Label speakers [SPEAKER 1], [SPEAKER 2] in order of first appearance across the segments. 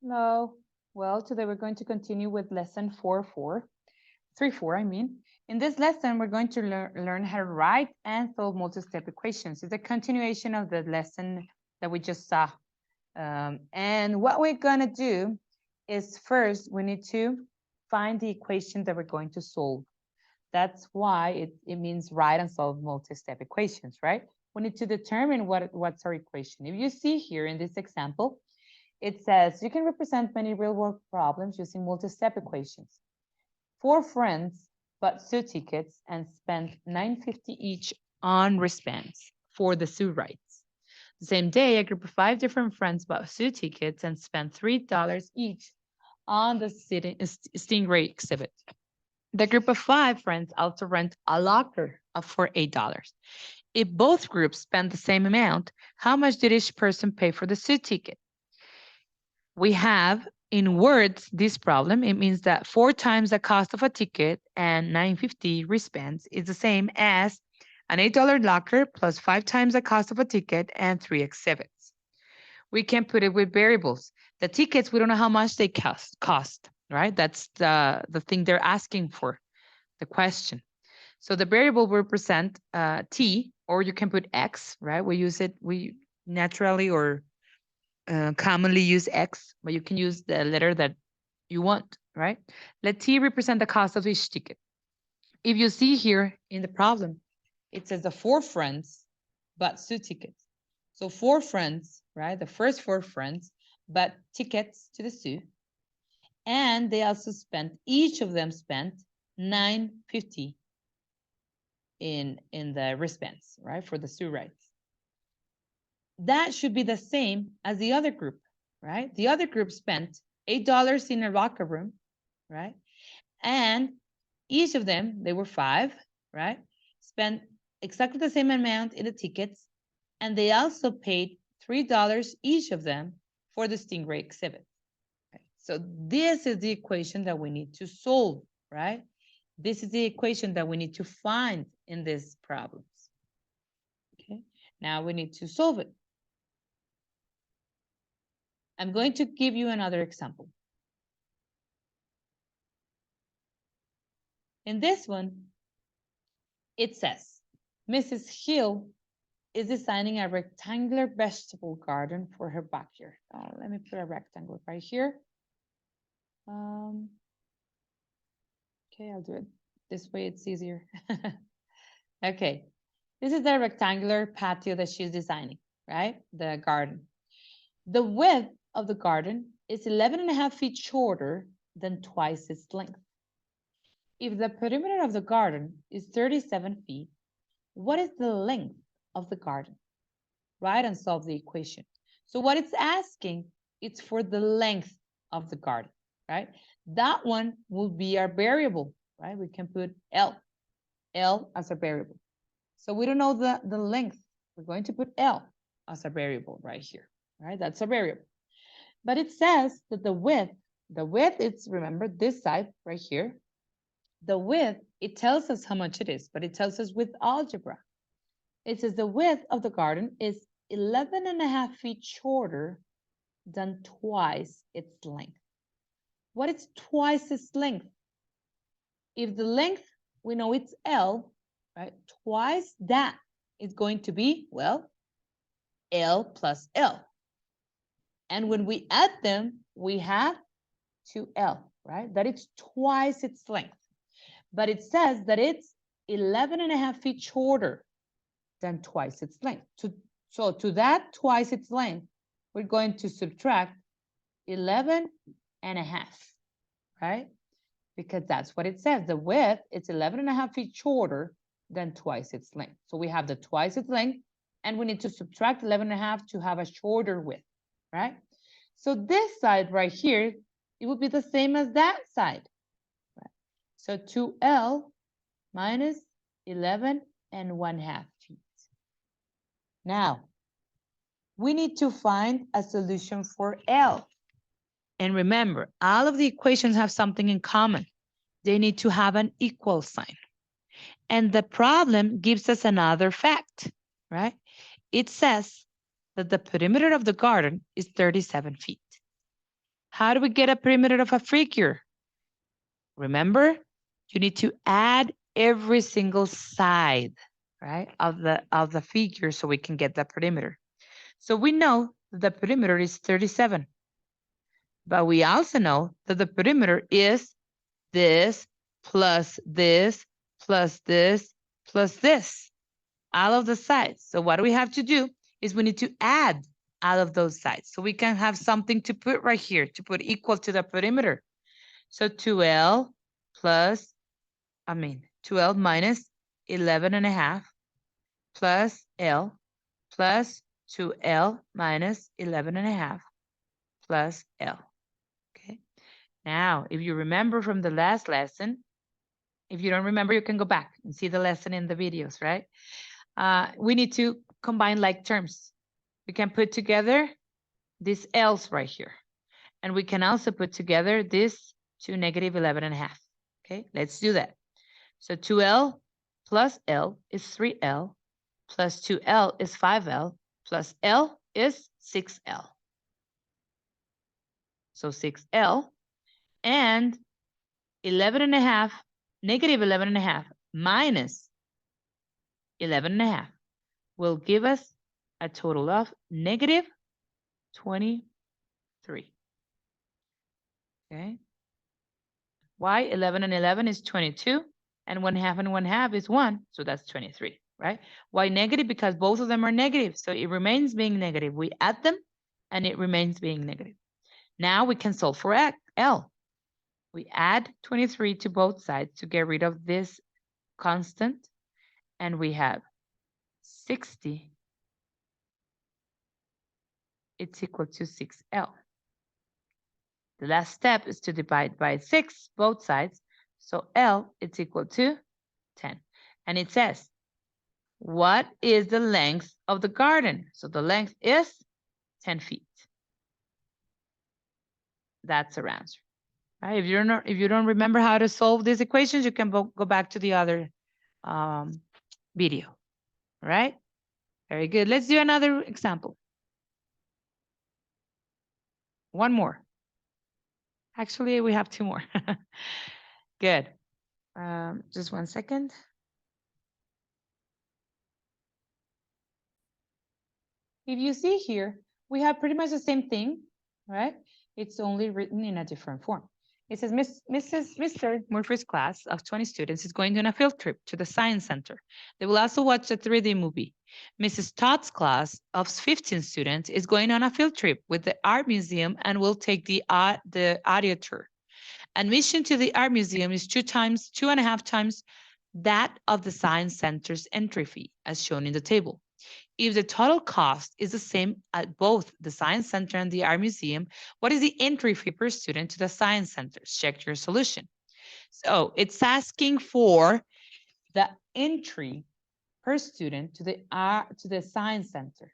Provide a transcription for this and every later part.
[SPEAKER 1] Hello. Well, today we're going to continue with lesson 3.4, I mean. In this lesson, we're going to learn how to write and solve multi-step equations. It's a continuation of the lesson that we just saw. And what we're going to do is first, we need to find the equation that we're going to solve. That's why it means write and solve multi-step equations, right? We need to determine what's our equation. If you see here in this example, it says you can represent many real-world problems using multi-step equations. 4 friends bought zoo tickets and spent $9.50 each on wristbands for the zoo rides. The same day, a group of 5 different friends bought zoo tickets and spent $3 each on the Stingray exhibit. The group of 5 friends also rent a locker for $8. If both groups spent the same amount, how much did each person pay for the zoo ticket? We have in words this problem. It means that 4 times the cost of a ticket and $9.50 wristbands is the same as an $8 locker plus 5 times the cost of a ticket and 3 exhibits. We can put it with variables. The tickets, we don't know how much they cost, right? That's the thing they're asking for, the question. So the variable will represent t, or you can put x, right? We naturally or commonly use x, but you can use the letter that you want, right? Let t represent the cost of each ticket. If you see here in the problem, it says the 4 friends bought zoo tickets. So 4 friends, right? The first 4 friends bought tickets to the zoo. And they also each of them spent $9.50 in the wristbands, right? For the zoo rides. That should be the same as the other group, right? The other group spent $8 in a locker room, right? And each of them, they were 5, right? Spent exactly the same amount in the tickets, and they also paid $3 each of them for the Stingray exhibit. Right? So this is the equation that we need to solve, right? This is the equation that we need to find in these problems. Okay, now we need to solve it. I'm going to give you another example. In this one, it says, Mrs. Hill is designing a rectangular vegetable garden for her backyard. Let me put a rectangle right here. Okay, I'll do it this way, it's easier. Okay, this is the rectangular patio that she's designing, right? The garden. The width of the garden is 11.5 feet shorter than twice its length. If the perimeter of the garden is 37 feet, what is the length of the garden? Write and solve the equation. So what it's asking, it's for the length of the garden, right? That one will be our variable, right? We can put L as a variable. So we don't know the length. We're going to put L as a variable right here, right? That's a variable. But it says that the width is, remember, this side right here. The width, it tells us how much it is, but it tells us with algebra. It says the width of the garden is 11.5 feet shorter than twice its length. What is twice its length? If the length, we know it's L, right? Twice that is going to be, well, L plus L. And when we add them, we have 2L, right? That it's twice its length. But it says that it's 11.5 feet shorter than twice its length. So to that twice its length, we're going to subtract 11.5, right? Because that's what it says. The width is 11.5 feet shorter than twice its length. So we have the twice its length, and we need to subtract 11.5 to have a shorter width, right? So this side right here, it would be the same as that side. Right? So 2L minus 11.5 feet. Now, we need to find a solution for L. And remember, all of the equations have something in common. They need to have an equal sign. And the problem gives us another fact, right? It says that the perimeter of the garden is 37 feet. How do we get a perimeter of a figure? Remember, you need to add every single side, right, of the figure so we can get the perimeter. So we know the perimeter is 37. But we also know that the perimeter is this plus this plus this plus this, all of the sides. So what we have to do is we need to add all of those sides. So we can have something to put right here to put equal to the perimeter. So 2L minus 11.5 plus L plus 2L minus 11.5 plus L. Okay. Now, if you remember from the last lesson, if you don't remember, you can go back and see the lesson in the videos, right? We need to combine like terms. We can put together these L's right here. And we can also put together this to negative 11.5. Okay, let's do that. So 2L plus L is 3L, plus 2L is 5L, plus L is 6L. So 6L and 11.5, negative 11.5 minus 11.5 will give us a total of negative 23. Okay. Why? 11 and 11 is 22, and 1/2 and 1/2 is 1, so that's 23, right? Why negative? Because both of them are negative, so it remains being negative. We add them, and it remains being negative. Now we can solve for L. We add 23 to both sides to get rid of this constant, and we have 60. It's equal to 6L. The last step is to divide by 6 both sides. So L is equal to 10. And it says, what is the length of the garden? So the length is 10 feet. That's our answer. Right? If you don't remember how to solve these equations, you can go back to the other video. All right? Very good. Let's do another example. One more. Actually, we have 2 more. Good. Just 1 second. If you see here, we have pretty much the same thing, right? It's only written in a different form. It says, Mr. Murphy's class of 20 students is going on a field trip to the Science Center. They will also watch a 3D movie. Mrs. Todd's class of 15 students is going on a field trip with the art museum and will take the audio tour. Admission to the art museum is 2.5 times that of the Science Center's entry fee, as shown in the table. If the total cost is the same at both the Science Center and the Art Museum, what is the entry fee per student to the Science Center? Check your solution. So it's asking for the entry per student to the Science Center.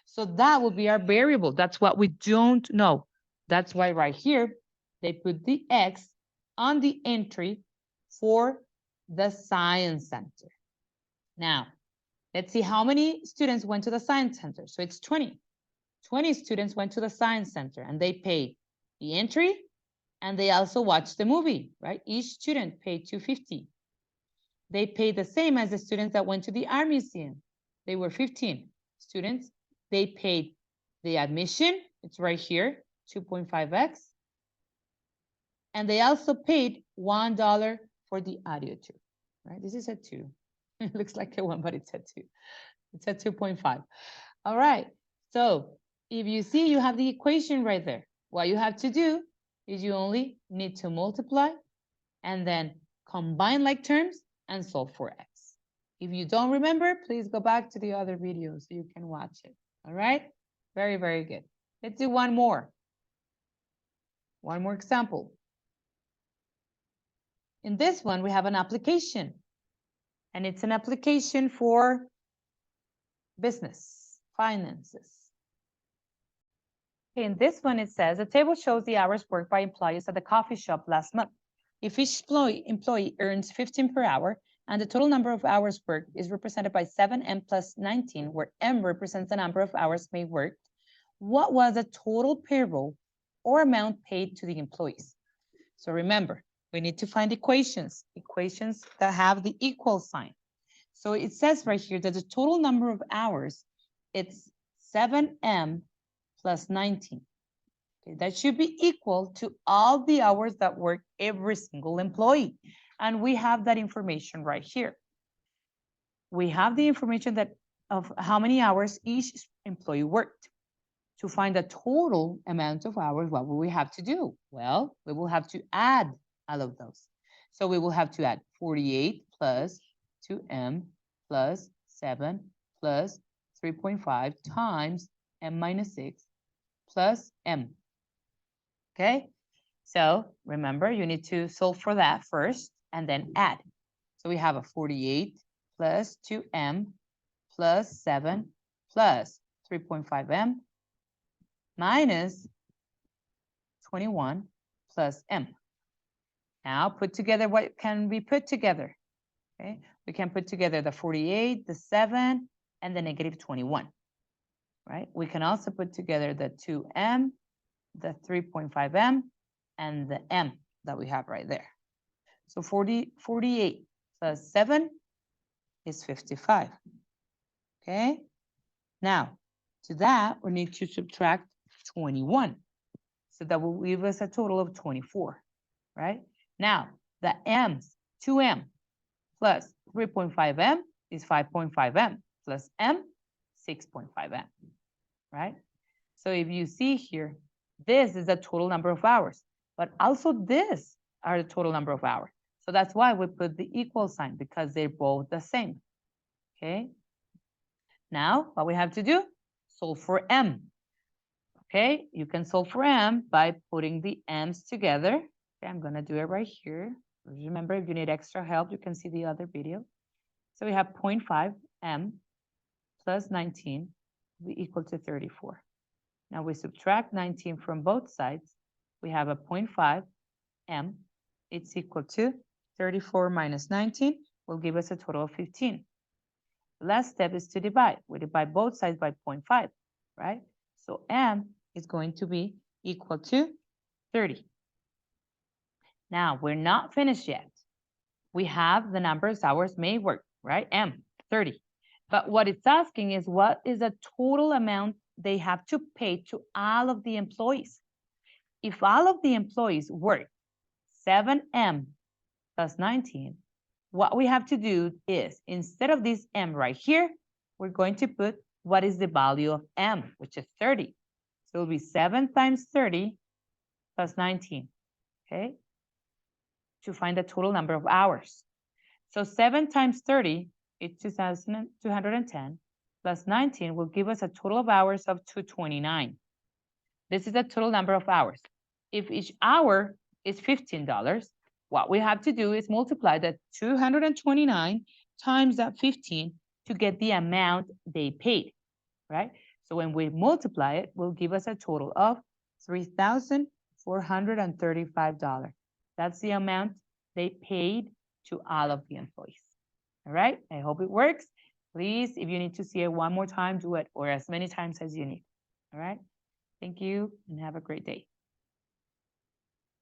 [SPEAKER 1] So that will be our variable. That's what we don't know. That's why right here, they put the X on the entry for the Science Center. Now, let's see how many students went to the Science Center. So it's 20. 20 students went to the Science Center and they paid the entry and they also watched the movie, right? Each student paid $2.50. They paid the same as the students that went to the Art Museum. They were 15 students. They paid the admission, it's right here, 2.5x. And they also paid $1 for the audio tour, right? This is a 2. It looks like a 1, but it's a 2. It's a 2.5. All right. So if you see, you have the equation right there. What you have to do is you only need to multiply and then combine like terms and solve for x. If you don't remember, please go back to the other video so you can watch it. All right? Very, very good. Let's do one more. One more example. In this one, we have an application. And it's an application for business, finances. In this one, it says, the table shows the hours worked by employees at the coffee shop last month. If each employee earns 15 per hour, and the total number of hours worked is represented by 7m plus 19, where m represents the number of hours made worked, what was the total payroll or amount paid to the employees. So remember, we need to find equations that have the equal sign. So it says right here that the total number of hours, it's 7M plus 19. Okay, that should be equal to all the hours that work every single employee. And we have that information right here. We have the information that of how many hours each employee worked. To find the total amount of hours, what will we have to do? Well, we will have to add all of those. So we will have to add 48 plus 2M plus 7 plus 3.5 times M minus 6 plus M. Okay, so remember, you need to solve for that first and then add. So we have a 48 plus 2M plus 7 plus 3.5M minus 21 plus M. Now put together what can be put together. Okay, we can put together the 48, the 7, and the negative 21. Right? We can also put together the 2M, the 3.5M, and the M that we have right there. So 48 plus 7 is 55. Okay? Now, to that, we need to subtract 21. So that will give us a total of 24, right? Now, the M's, 2M plus 3.5M is 5.5M plus M, 6.5M, right? So if you see here, this is the total number of hours, but also this are the total number of hours. So that's why we put the equal sign, because they're both the same, okay? Now, what we have to do, solve for M. Okay, you can solve for M by putting the M's together. Okay, I'm gonna do it right here. Remember, if you need extra help, you can see the other video. So we have 0.5 M plus 19 will be equal to 34. Now we subtract 19 from both sides. We have a 0.5 M. It's equal to 34 minus 19 will give us a total of 15. The last step is to divide. We divide both sides by 0.5, right? So M is going to be equal to 30. Now, we're not finished yet. We have the numbers hours may work, right? M, 30. But what it's asking is what is the total amount they have to pay to all of the employees? If all of the employees work 7M plus 19, what we have to do is, instead of this M right here, we're going to put what is the value of M, which is 30. So it'll be 7 times 30 plus 19, okay? To find the total number of hours. So 7 times 30 is 2,210 plus 19 will give us a total of hours of 229. This is the total number of hours. If each hour is $15, what we have to do is multiply that 229 times that 15 to get the amount they paid, right? So when we multiply it, will give us a total of $3,435. That's the amount they paid to all of the employees. All right, I hope it works. Please, if you need to see it one more time, do it, or as many times as you need. All right, thank you and have a great day.